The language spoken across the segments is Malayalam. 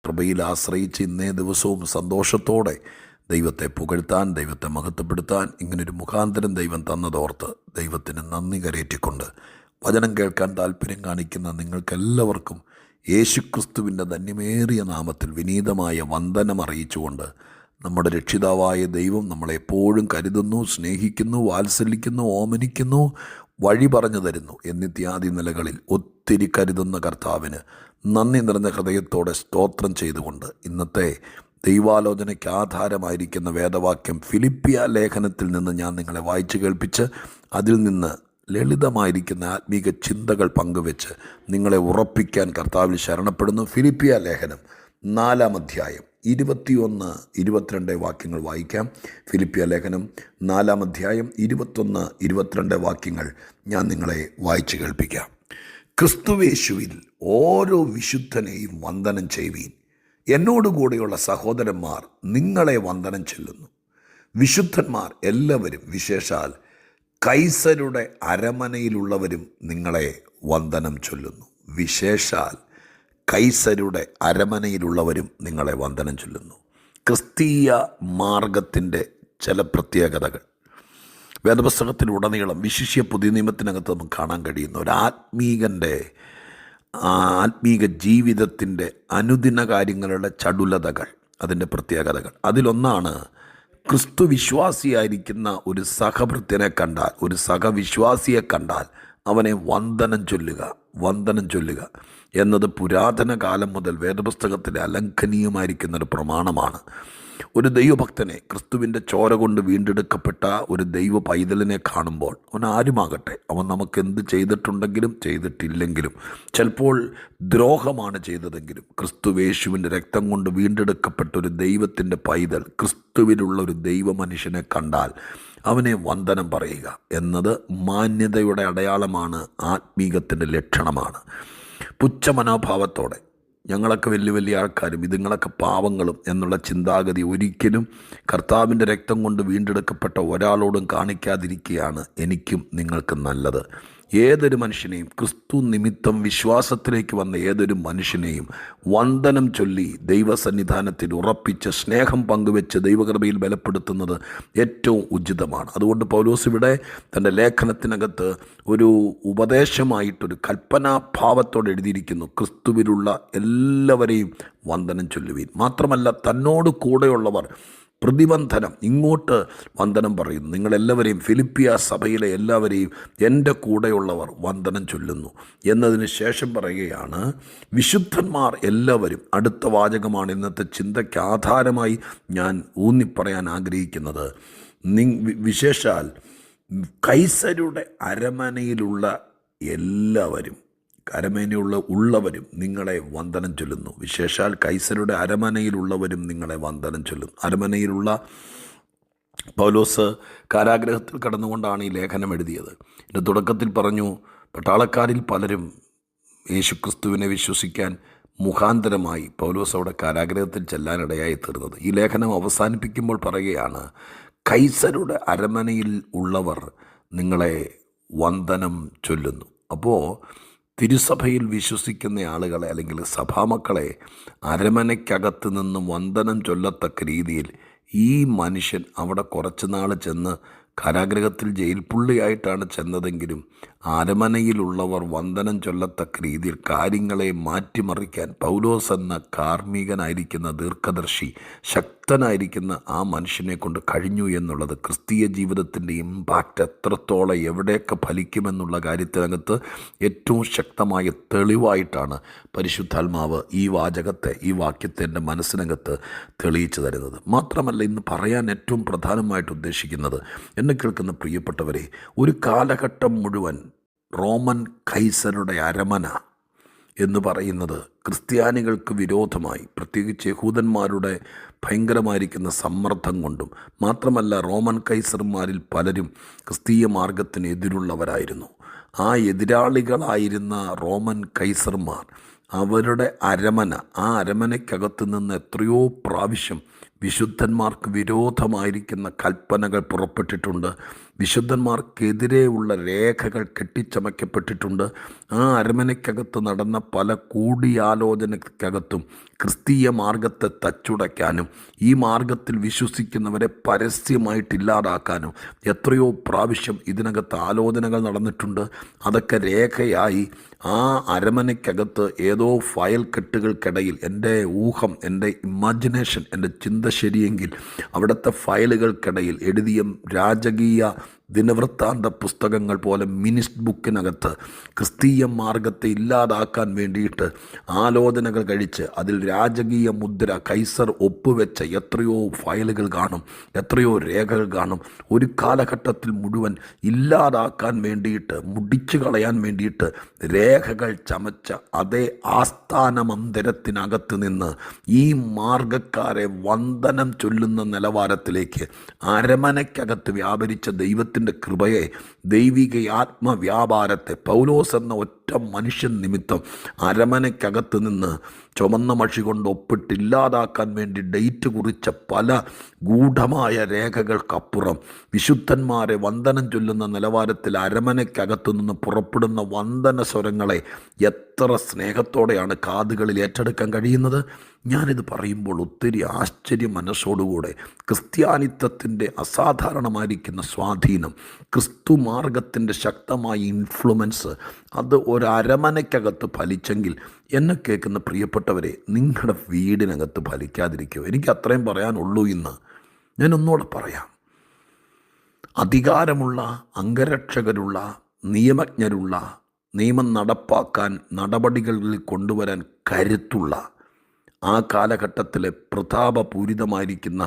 കൃപയിൽ ആശ്രയിച്ച് ഇന്നേ ദിവസവും സന്തോഷത്തോടെ ദൈവത്തെ പുകഴ്ത്താൻ, ദൈവത്തെ മഹത്വപ്പെടുത്താൻ ഇങ്ങനൊരു മുഖാന്തരം ദൈവം തന്നതോർത്ത് ദൈവത്തിന് നന്ദി കരേറ്റിക്കൊണ്ട് വചനം കേൾക്കാൻ താല്പര്യം കാണിക്കുന്ന നിങ്ങൾക്കെല്ലാവർക്കും യേശുക്രിസ്തുവിൻ്റെ ധന്യമേറിയ നാമത്തിൽ വിനീതമായ വന്ദനം അറിയിച്ചുകൊണ്ട് നമ്മുടെ രക്ഷിതാവായ ദൈവം നമ്മളെപ്പോഴും കരുതുന്നു, സ്നേഹിക്കുന്നു, വാത്സല്യിക്കുന്നു, ഓമനിക്കുന്നു, വഴി പറഞ്ഞു തരുന്നു എന്നിത്യാദി നിലകളിൽ ഒത്തിരി കരുതുന്ന കർത്താവിന് നന്ദി നിറഞ്ഞ ഹൃദയത്തോടെ സ്തോത്രം ചെയ്തുകൊണ്ട് ഇന്നത്തെ ദൈവാലോചനയ്ക്ക് ആധാരമായിരിക്കുന്ന വേദവാക്യം ഫിലിപ്പിയ ലേഖനത്തിൽ നിന്ന് ഞാൻ നിങ്ങളെ വായിച്ചു കേൾപ്പിച്ച് അതിൽ നിന്ന് ലളിതമായിരിക്കുന്ന ആത്മീക ചിന്തകൾ പങ്കുവെച്ച് നിങ്ങളെ ഉറപ്പിക്കാൻ കർത്താവിൽ ശരണപ്പെടുന്നു. ഫിലിപ്പിയ ലേഖനം 4-ാം അധ്യായം 21-22 വാക്യങ്ങൾ വായിക്കാം. ഫിലിപ്പിയ ലേഖനം 4-ാം അധ്യായം 21-22 വാക്യങ്ങൾ ഞാൻ നിങ്ങളെ വായിച്ചു കേൾപ്പിക്കാം. ക്രിസ്തുവേശുവിൽ ഓരോ വിശുദ്ധനെയും വന്ദനം ചെയ്യുവീൻ. എന്നോടുകൂടെയുള്ള സഹോദരന്മാർ നിങ്ങളെ വന്ദനം ചെല്ലുന്നു. വിശുദ്ധന്മാർ എല്ലാവരും, വിശേഷാൽ കൈസരുടെ അരമനയിലുള്ളവരും നിങ്ങളെ വന്ദനം ചൊല്ലുന്നു. വിശേഷാൽ കൈസരുടെ അരമനയിലുള്ളവരും നിങ്ങളെ വന്ദനം ചൊല്ലുന്നു. ക്രിസ്തീയ മാർഗത്തിൻ്റെ ചില പ്രത്യേകതകൾ വേദപുസ്തകത്തിലുടനീളം, വിശിഷ്യ പുതിയ നിയമത്തിനകത്ത് നമുക്ക് കാണാൻ കഴിയുന്ന ഒരു ആത്മീക ജീവിതത്തിൻ്റെ അനുദിന കാര്യങ്ങളുടെ ചടുലതകൾ, അതിൻ്റെ പ്രത്യേകതകൾ. അതിലൊന്നാണ് ക്രിസ്തു വിശ്വാസിയായിരിക്കുന്ന ഒരു സഹഭൃത്യനെ കണ്ടാൽ, ഒരു സഹവിശ്വാസിയെ കണ്ടാൽ അവനെ വന്ദനം ചൊല്ലുക എന്നത് പുരാതന കാലം മുതൽ വേദപുസ്തകത്തിലെ അലംഘനീയമായിരിക്കുന്നൊരു പ്രമാണമാണ്. ഒരു ദൈവഭക്തനെ, ക്രിസ്തുവിൻ്റെ ചോര കൊണ്ട് വീണ്ടെടുക്കപ്പെട്ട ഒരു ദൈവ പൈതലിനെ കാണുമ്പോൾ, അവൻ ആരുമാകട്ടെ, അവൻ നമുക്കെന്ത് ചെയ്തിട്ടുണ്ടെങ്കിലും ചെയ്തിട്ടില്ലെങ്കിലും, ചിലപ്പോൾ ദ്രോഹമാണ് ചെയ്തതെങ്കിലും, ക്രിസ്തുവേശുവിൻ്റെ രക്തം കൊണ്ട് വീണ്ടെടുക്കപ്പെട്ട ഒരു ദൈവത്തിൻ്റെ പൈതൽ, ക്രിസ്തുവിലുള്ള ഒരു ദൈവ മനുഷ്യനെ കണ്ടാൽ അവനെ വന്ദനം പറയുക എന്നത് മാന്യതയുടെ അടയാളമാണ്, ആത്മീകത്തിൻ്റെ ലക്ഷണമാണ്. പുച്ഛമനോഭാവത്തോടെ ഞങ്ങളൊക്കെ വലിയ വലിയ ആൾക്കാരും ഇതുങ്ങളൊക്കെ പാവങ്ങളും എന്നുള്ള ചിന്താഗതി ഒരിക്കലും കർത്താവിൻ്റെ രക്തം കൊണ്ട് വീണ്ടെടുക്കപ്പെട്ട ഒരാളോടും കാണിക്കാതിരിക്കുകയാണ് എനിക്കും നിങ്ങൾക്കും നല്ലത്. ഏതൊരു മനുഷ്യനെയും, ക്രിസ്തു നിമിത്തം വിശ്വാസത്തിലേക്ക് വന്ന ഏതൊരു മനുഷ്യനെയും വന്ദനം ചൊല്ലി ദൈവസന്നിധാനത്തിൽ ഉറപ്പിച്ച് സ്നേഹം പങ്കുവെച്ച് ദൈവകൃപയിൽ ബലപ്പെടുത്തുന്നത് ഏറ്റവും ഉചിതമാണ്. അതുകൊണ്ട് പൗലോസ് ഇവിടെ തൻ്റെ ലേഖനത്തിനകത്ത് ഒരു ഉപദേശമായിട്ടൊരു കൽപ്പനാഭാവത്തോടെ എഴുതിയിരിക്കുന്നു. ക്രിസ്തുവിലുള്ള എല്ലാവരെയും വന്ദനം ചൊല്ലുവീൻ. മാത്രമല്ല, തന്നോട് കൂടെയുള്ളവർ പ്രതിബന്ധനം ഇങ്ങോട്ട് വന്ദനം പറയുന്നു. നിങ്ങളെല്ലാവരെയും, ഫിലിപ്പിയ സഭയിലെ എല്ലാവരെയും എൻ്റെ കൂടെയുള്ളവർ വന്ദനം ചൊല്ലുന്നു എന്നതിന് ശേഷം പറയുകയാണ്, വിശുദ്ധന്മാർ എല്ലാവരും. അടുത്ത വാചകമാണ് ഇന്നത്തെ ചിന്തയ്ക്ക് ആധാരമായി ഞാൻ ഊന്നിപ്പറയാൻ ആഗ്രഹിക്കുന്നത്. വിശേഷാൽ കൈസരുടെ അരമനയിലുള്ള എല്ലാവരും, ഉള്ളവരും നിങ്ങളെ വന്ദനം ചൊല്ലുന്നു. വിശേഷാൽ കൈസരുടെ അരമനയിലുള്ളവരും നിങ്ങളെ വന്ദനം ചൊല്ലുന്നു. അരമനയിലുള്ള പൗലോസ് കാരാഗ്രഹത്തിൽ കടന്നുകൊണ്ടാണ് ഈ ലേഖനം എഴുതിയത്. ഇതിൻ്റെ തുടക്കത്തിൽ പറഞ്ഞു, പട്ടാളക്കാരിൽ പലരും യേശുക്രിസ്തുവിനെ വിശ്വസിക്കാൻ മുഖാന്തരമായി പൗലോസ് അവിടെ കാരാഗ്രഹത്തിൽ ചെല്ലാനിടയായി തീർന്നത്. ഈ ലേഖനം അവസാനിപ്പിക്കുമ്പോൾ പറയുകയാണ്, കൈസരുടെ അരമനയിൽ ഉള്ളവർ നിങ്ങളെ വന്ദനം ചൊല്ലുന്നു. അപ്പോൾ തിരുസഭയിൽ വിശ്വസിക്കുന്ന ആളുകളെ, അല്ലെങ്കിൽ സഭാമക്കളെ അരമനയ്ക്കകത്ത് നിന്ന് വന്ദനം ചൊല്ലത്തക്ക രീതിയിൽ ഈ മനുഷ്യൻ അവിടെ കുറച്ച് നാൾ ചെന്ന്, കാരാഗ്രഹത്തിൽ ജയിൽ പുള്ളിയായിട്ടാണ് ചെന്നതെങ്കിലും അരമനയിലുള്ളവർ വന്ദനം ചൊല്ലത്തക്ക രീതിയിൽ കാര്യങ്ങളെ മാറ്റിമറിക്കാൻ പൗലോസ് എന്ന കാർമ്മികനായിരിക്കുന്ന ദീർഘദർശി, ശക്തനായിരിക്കുന്ന ആ മനുഷ്യനെ കൊണ്ട് കഴിഞ്ഞു എന്നുള്ളത് ക്രിസ്തീയ ജീവിതത്തിൻ്റെ ഇമ്പാക്റ്റ് എത്രത്തോളം എവിടെയൊക്കെ ഫലിക്കുമെന്നുള്ള കാര്യത്തിനകത്ത് ഏറ്റവും ശക്തമായ തെളിവായിട്ടാണ് പരിശുദ്ധാത്മാവ് ഈ വാക്യത്തെ എൻ്റെ മനസ്സിനകത്ത് തെളിയിച്ചു തരുന്നത്. മാത്രമല്ല, ഇന്ന് പറയാൻ ഏറ്റവും പ്രധാനമായിട്ട് ഉദ്ദേശിക്കുന്നത്, എന്നെ കേൾക്കുന്ന പ്രിയപ്പെട്ടവരെ, ഒരു കാലഘട്ടം മുഴുവൻ റോമൻ കൈസരുടെ അരമന എന്ന് പറയുന്നത് ക്രിസ്ത്യാനികൾക്ക് വിരോധമായി, പ്രത്യേകിച്ച് യഹൂദന്മാരുടെ ഭയങ്കരമായിരിക്കുന്ന സമ്മർദ്ദം കൊണ്ടും, മാത്രമല്ല റോമൻ കൈസർമാരിൽ പലരും ക്രിസ്തീയ മാർഗത്തിന് എതിരുള്ളവരായിരുന്നു. ആ എതിരാളികളായിരുന്ന റോമൻ കൈസർമാർ അവരുടെ അരമന, ആ അരമനയ്ക്കകത്ത് നിന്ന് എത്രയോ പ്രാവശ്യം വിശുദ്ധന്മാർക്ക് വിരോധമായിരിക്കുന്ന കൽപ്പനകൾ പുറപ്പെട്ടിട്ടുണ്ട്. വിശുദ്ധന്മാർക്കെതിരെയുള്ള രേഖകൾ കെട്ടിച്ചമയ്ക്കപ്പെട്ടിട്ടുണ്ട്. ആ അരമനയ്ക്കകത്ത് നടന്ന പല കൂടിയാലോചനയ്ക്കകത്തും ക്രിസ്തീയ മാർഗത്തെ തച്ചുടയ്ക്കാനും ഈ മാർഗത്തിൽ വിശ്വസിക്കുന്നവരെ പരസ്യമായിട്ടില്ലാതാക്കാനും എത്രയോ പ്രാവശ്യം ഇതിനകത്ത് ആലോചനകൾ നടന്നിട്ടുണ്ട്. അതൊക്കെ രേഖയായി ആ അരമനയ്ക്കകത്ത് ഏതോ ഫയൽ കെട്ടുകൾക്കിടയിൽ, എൻ്റെ ഊഹം, എൻ്റെ ഇമാജിനേഷൻ, എൻ്റെ ചിന്ത ശരിയെങ്കിൽ അവിടുത്തെ ഫയലുകൾക്കിടയിൽ എഴുതിയ രാജകീയ ദിനവൃത്താന്ത പുസ്തകങ്ങൾ പോലെ മിനിസ്റ്റ് ബുക്കിനകത്ത് ക്രിസ്തീയ മാർഗത്തെ ഇല്ലാതാക്കാൻ വേണ്ടിയിട്ട് ആലോചനകൾ കഴിച്ച് അതിൽ രാജകീയ മുദ്ര കൈസർ ഒപ്പുവെച്ച എത്രയോ ഫയലുകൾ കാണും, എത്രയോ രേഖകൾ കാണും. ഒരു കാലഘട്ടത്തിൽ മുഴുവൻ ഇല്ലാതാക്കാൻ വേണ്ടിയിട്ട്, മുടിച്ചു കളയാൻ വേണ്ടിയിട്ട് രേഖകൾ ചമച്ച അതേ ആസ്ഥാന മന്ദിരത്തിനകത്ത് നിന്ന് ഈ മാർഗക്കാരെ വന്ദനം ചൊല്ലുന്ന നിലവാരത്തിലേക്ക് അരമനയ്ക്കകത്ത് വ്യാപരിച്ച ദൈവത്തിൻ്റെ കൃപയെ, ദൈവിക ആത്മവ്യാപാരത്തെ പൗലോസ് എന്ന ഒറ്റ മനുഷ്യൻ നിമിത്തം അരമനയ്ക്കകത്ത് നിന്ന് ചുമന്ന മഷി കൊണ്ട് ഒപ്പിട്ടില്ലാതാക്കാൻ വേണ്ടി ഡേറ്റ് കുറിച്ച പല ഗൂഢമായ രേഖകൾക്കപ്പുറം വിശുദ്ധന്മാരെ വന്ദനം ചൊല്ലുന്ന നിലവാരത്തിൽ അരമനയ്ക്കകത്തു നിന്ന് പുറപ്പെടുന്ന വന്ദന സ്വരങ്ങളെ എത്ര സ്നേഹത്തോടെയാണ് കാതുകളിൽ ഏറ്റെടുക്കാൻ കഴിയുന്നത്. ഞാനിത് പറയുമ്പോൾ ഒത്തിരി ആശ്ചര്യ മനസ്സോടുകൂടെ ക്രിസ്ത്യാനിത്വത്തിൻ്റെ അസാധാരണമായിരിക്കുന്ന സ്വാധീനം, ക്രിസ്തു മാർഗത്തിൻ്റെ ശക്തമായ ഇൻഫ്ലുവൻസ് അത് ഒരരമനയ്ക്കകത്ത് ഫലിച്ചെങ്കിൽ എന്നെ കേൾക്കുന്ന പ്രിയപ്പെട്ടവരെ, നിങ്ങളുടെ വീടിനകത്ത് ഫലിക്കാതിരിക്കുമോ? എനിക്ക് അത്രയും പറയാനുള്ളൂ. ഇന്ന് ഞാനൊന്നുകൂടെ പറയാം. അധികാരമുള്ള, അംഗരക്ഷകരുള്ള, നിയമജ്ഞരുള്ള, നിയമം നടപ്പാക്കാൻ, നടപടികളിൽ കൊണ്ടുവരാൻ കരുത്തുള്ള, ആ കാലഘട്ടത്തിലെ പ്രതാപപൂരിതമായിരിക്കുന്ന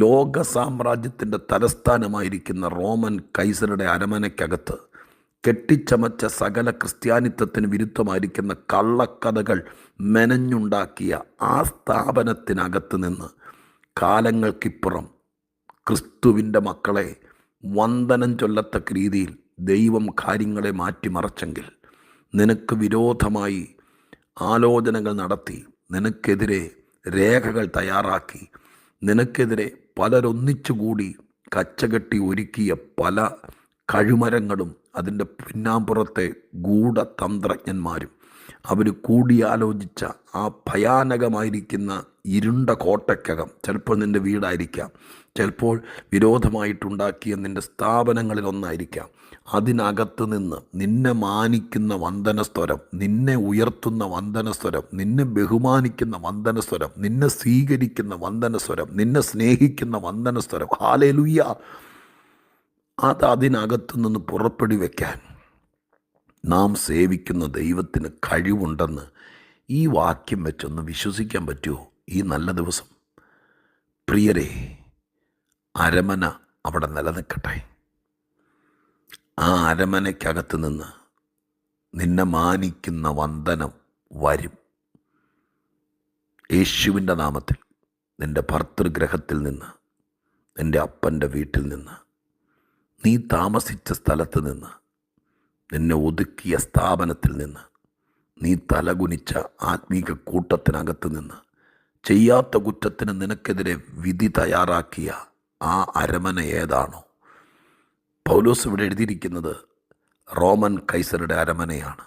ലോക സാമ്രാജ്യത്തിൻ്റെ തലസ്ഥാനമായിരിക്കുന്ന റോമൻ കൈസറുടെ അരമനയ്ക്കകത്ത് കെട്ടിച്ചമച്ച സകല ക്രിസ്ത്യാനിത്വത്തിന് വിരുദ്ധമായിരിക്കുന്ന കള്ളക്കഥകൾ മെനഞ്ഞുണ്ടാക്കിയ ആ സ്ഥാപനത്തിനകത്ത് നിന്ന് കാലങ്ങൾക്കിപ്പുറം ക്രിസ്തുവിൻ്റെ മക്കളെ വന്ദനം ചൊല്ലത്തക്ക രീതിയിൽ ദൈവം കാര്യങ്ങളെ മാറ്റിമറച്ചെങ്കിൽ, നിനക്ക് വിരോധമായി ആലോചനകൾ നടത്തി, നിനക്കെതിരെ രേഖകൾ തയ്യാറാക്കി, നിനക്കെതിരെ പലരൊന്നിച്ചുകൂടി കച്ചകെട്ടി ഒരുക്കിയ പല കഴുമരങ്ങളും അതിൻ്റെ പിന്നാമ്പുറത്തെ ഗൂഢതന്ത്രജ്ഞന്മാരും അവർ കൂടിയാലോചിച്ച ആ ഭയാനകമായിരിക്കുന്ന ഇരുണ്ട കോട്ടയ്ക്കകം, ചിലപ്പോൾ നിൻ്റെ വീടായിരിക്കാം, ചിലപ്പോൾ വിരോധമായിട്ടുണ്ടാക്കിയ നിൻ്റെ സ്ഥാപനങ്ങളിലൊന്നായിരിക്കാം, അതിനകത്ത് നിന്ന് നിന്നെ മാനിക്കുന്ന വന്ദനസ്വരം, നിന്നെ ഉയർത്തുന്ന വന്ദനസ്വരം, നിന്നെ ബഹുമാനിക്കുന്ന വന്ദനസ്വരം, നിന്നെ സ്വീകരിക്കുന്ന വന്ദനസ്വരം, നിന്നെ സ്നേഹിക്കുന്ന വന്ദനസ്വരം, ഹല്ലേലൂയ, അത് അതിനകത്തു നിന്ന് പുറപ്പെടു വയ്ക്കാൻ നാം സേവിക്കുന്ന ദൈവത്തിന് കഴിവുണ്ടെന്ന് ഈ വാക്യം വെച്ചൊന്ന് വിശ്വസിക്കാൻ പറ്റുമോ ഈ നല്ല ദിവസം? പ്രിയരെ, അരമന അവിടെ നിലനിൽക്കട്ടെ. ആ അരമനയ്ക്കകത്ത് നിന്ന് നിന്നെ മാനിക്കുന്ന വന്ദനം വരും. യേശുവിൻ്റെ നാമത്തിൽ നിൻ്റെ ഭർതൃഗ്രഹത്തിൽ നിന്ന്, നിൻ്റെ അപ്പൻ്റെ വീട്ടിൽ നിന്ന്, നീ താമസിച്ച സ്ഥലത്ത് നിന്ന്, നിന്നെ ഒതുക്കിയ സ്ഥാപനത്തിൽ നിന്ന്, നീ തലകുനിച്ച ആത്മീക കൂട്ടത്തിനകത്ത് നിന്ന്, ചെയ്യാത്ത കുറ്റത്തിന് നിനക്കെതിരെ വിധി തയ്യാറാക്കിയ ആ അരമന ഏതാണോ? പൗലോസ് ഇവിടെ എഴുതിയിരിക്കുന്നത് റോമൻ കൈസറുടെ അരമനയാണ്.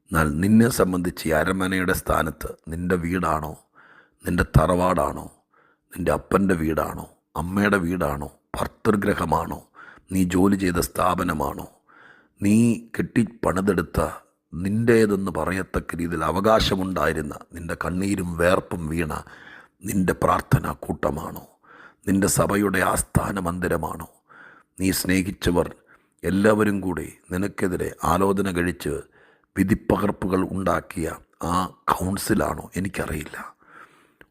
എന്നാൽ നിന്നെ സംബന്ധിച്ച് ഈ അരമനയുടെ സ്ഥാനത്ത് നിൻ്റെ വീടാണോ, നിൻ്റെ തറവാടാണോ, നിൻ്റെ അപ്പൻ്റെ വീടാണോ, അമ്മയുടെ വീടാണോ, ഭർതൃഗ്രഹമാണോ, നീ ജോലി ചെയ്ത സ്ഥാപനമാണോ, നീ പണിതെടുത്ത നിൻ്റേതെന്ന് പറയത്തക്ക രീതിയിൽ അവകാശമുണ്ടായിരുന്ന, നിൻ്റെ കണ്ണീരും വേർപ്പും വീണ നിൻ്റെ പ്രാർത്ഥനാ കൂട്ടമാണോ, നിൻ്റെ സഭയുടെ ആസ്ഥാന മന്ദിരമാണോ, നീ സ്നേഹിച്ചവർ എല്ലാവരും കൂടി നിനക്കെതിരെ ആലോചന കഴിച്ച് വിധിപ്പകർപ്പുകൾ ഉണ്ടാക്കിയ ആ കൗൺസിലാണോ? എനിക്കറിയില്ല.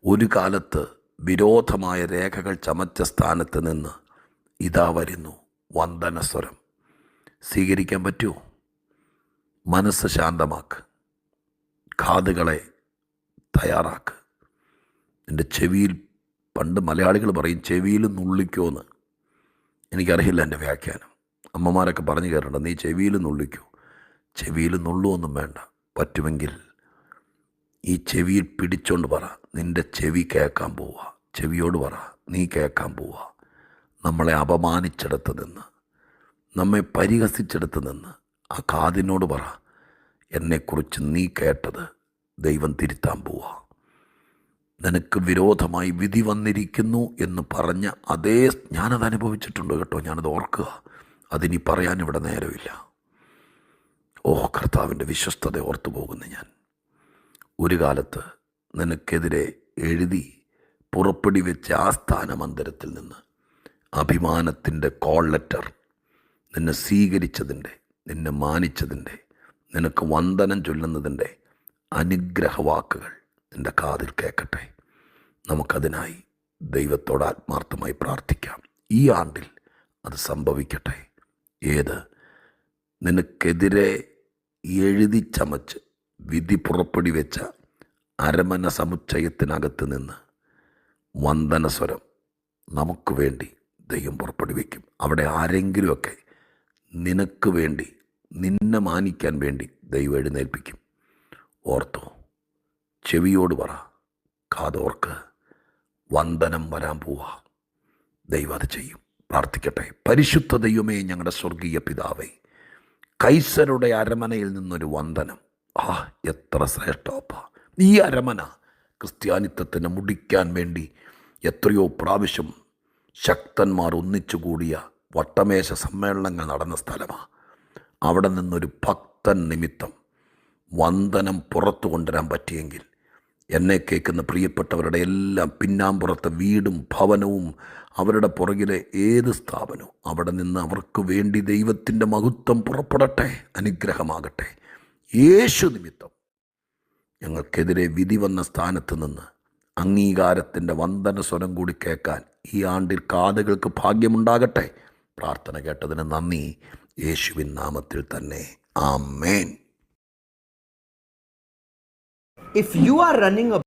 ഒരു കാലത്ത് വിരോധമായ രേഖകൾ ചമച്ച സ്ഥാനത്ത് നിന്ന് ഇതാ വരുന്നു വന്ദനസ്വരം. സ്വീകരിക്കാൻ പറ്റുമോ? മനസ്സ് ശാന്തമാക്ക്, കാതുകളെ തയ്യാറാക്ക്. എൻ്റെ ചെവിയിൽ, പണ്ട് മലയാളികൾ പറയും ചെവിയിൽ നുള്ളിക്കോന്ന്, എനിക്കറിയില്ല എൻ്റെ വ്യാഖ്യാനം. അമ്മമാരൊക്കെ പറഞ്ഞു കേട്ടിട്ടുണ്ട്, നീ ചെവിയിൽ നുള്ളിക്കോ. ചെവിയിൽ നുള്ളുവൊന്നും വേണ്ട. പറ്റുമെങ്കിൽ ഈ ചെവിയിൽ പിടിച്ചോണ്ട് പറ, നിൻ്റെ ചെവി കേൾക്കാൻ പോവുക. ചെവിയോട് പറ, നീ കേൾക്കാൻ പോവുക. നമ്മളെ അപമാനിച്ചിടത്ത് നിന്ന്, നമ്മെ പരിഹസിച്ചിടത്ത് നിന്ന് ആ കാതിനോട് പറ, എന്നെക്കുറിച്ച് നീ കേട്ടത് ദൈവം തിരുത്താൻ പോവുക. നിനക്ക് വിരോധമായി വിധി വന്നിരിക്കുന്നു എന്ന് പറഞ്ഞ അതേ, ഞാനത് അനുഭവിച്ചിട്ടുണ്ട് കേട്ടോ, ഞാനത് ഓർക്കുക. അതിനി പറയാൻ ഇവിടെ നേരമില്ല. കർത്താവിൻ്റെ വിശ്വസ്തത ഓർത്തു പോകുന്നു ഞാൻ. ഒരു കാലത്ത് നിനക്കെതിരെ എഴുതി പുറപ്പെടി വെച്ച ആസ്ഥാന മന്ദിരത്തിൽ നിന്ന് അഭിമാനത്തിൻ്റെ കോൾ ലെറ്റർ, നിന്നെ സ്വീകരിച്ചതിൻ്റെ, നിന്നെ മാനിച്ചതിൻ്റെ, നിനക്ക് വന്ദനം ചൊല്ലുന്നതിൻ്റെ അനുഗ്രഹവാക്കുകൾ നിൻ്റെ കാതിൽ കേൾക്കട്ടെ. നമുക്കതിനായി ദൈവത്തോട് ആത്മാർത്ഥമായി പ്രാർത്ഥിക്കാം. ഈ ആണ്ടിൽ അത് സംഭവിക്കട്ടെ. ഏത്? നിനക്കെതിരെ എഴുതി ചമച്ച് വിധി പുറപ്പെടി വെച്ച അരമന സമുച്ചയത്തിനകത്ത് നിന്ന് വന്ദനസ്വരം നമുക്ക് വേണ്ടി ദൈവം പുറപ്പെടി വയ്ക്കും. അവിടെ ആരെങ്കിലുമൊക്കെ നിനക്ക് വേണ്ടി, നിന്നെ മാനിക്കാൻ വേണ്ടി ദൈവം എഴുന്നേൽപ്പിക്കും. ഓർത്തോ, ചെവിയോട് പറ, കാതോർക്ക്, വന്ദനം വരാൻ പോവാ. ദൈവം അത് ചെയ്യും. പ്രാർത്ഥിക്കട്ടെ. പരിശുദ്ധ ദൈവമേ, ഞങ്ങളുടെ സ്വർഗീയ പിതാവേ, കൈസരുടെ അരമനയിൽ നിന്നൊരു വന്ദനം. എത്ര ശ്രേഷ്ഠപ്പ! ഈ അരമന ക്രിസ്ത്യാനിത്വത്തിന് മുടിക്കാൻ വേണ്ടി എത്രയോ പ്രാവശ്യം ശക്തന്മാർ ഒന്നിച്ചുകൂടിയ വട്ടമേശ സമ്മേളനങ്ങൾ നടന്ന സ്ഥലമാണ്. അവിടെ നിന്നൊരു ഭക്തൻ നിമിത്തം വന്ദനം പുറത്തു കൊണ്ടുവരാൻ പറ്റിയെങ്കിൽ, എന്നെ കേൾക്കുന്ന പ്രിയപ്പെട്ടവരുടെ എല്ലാം പിന്നാമ്പുറത്തെ വീടും ഭവനവും അവരുടെ പുറകിലെ ഏത് സ്ഥാപനവും, അവിടെ നിന്ന് അവർക്ക് വേണ്ടി ദൈവത്തിൻ്റെ മഹത്വം പുറപ്പെടട്ടെ, അനുഗ്രഹമാകട്ടെ. യേശു നിമിത്തം ഞങ്ങൾക്കെതിരെ വിധി വന്ന സ്ഥാനത്ത് നിന്ന് അംഗീകാരത്തിൻ്റെ വന്ദന സ്വരം കൂടി കേൾക്കാൻ ഈ ആണ്ടിൽ കാതുകൾക്ക് ഭാഗ്യമുണ്ടാകട്ടെ. പ്രാർത്ഥന കേട്ടതിന് നന്ദി. യേശുവിൻ നാമത്തിൽ തന്നെ. ആമേൻ. If you are running a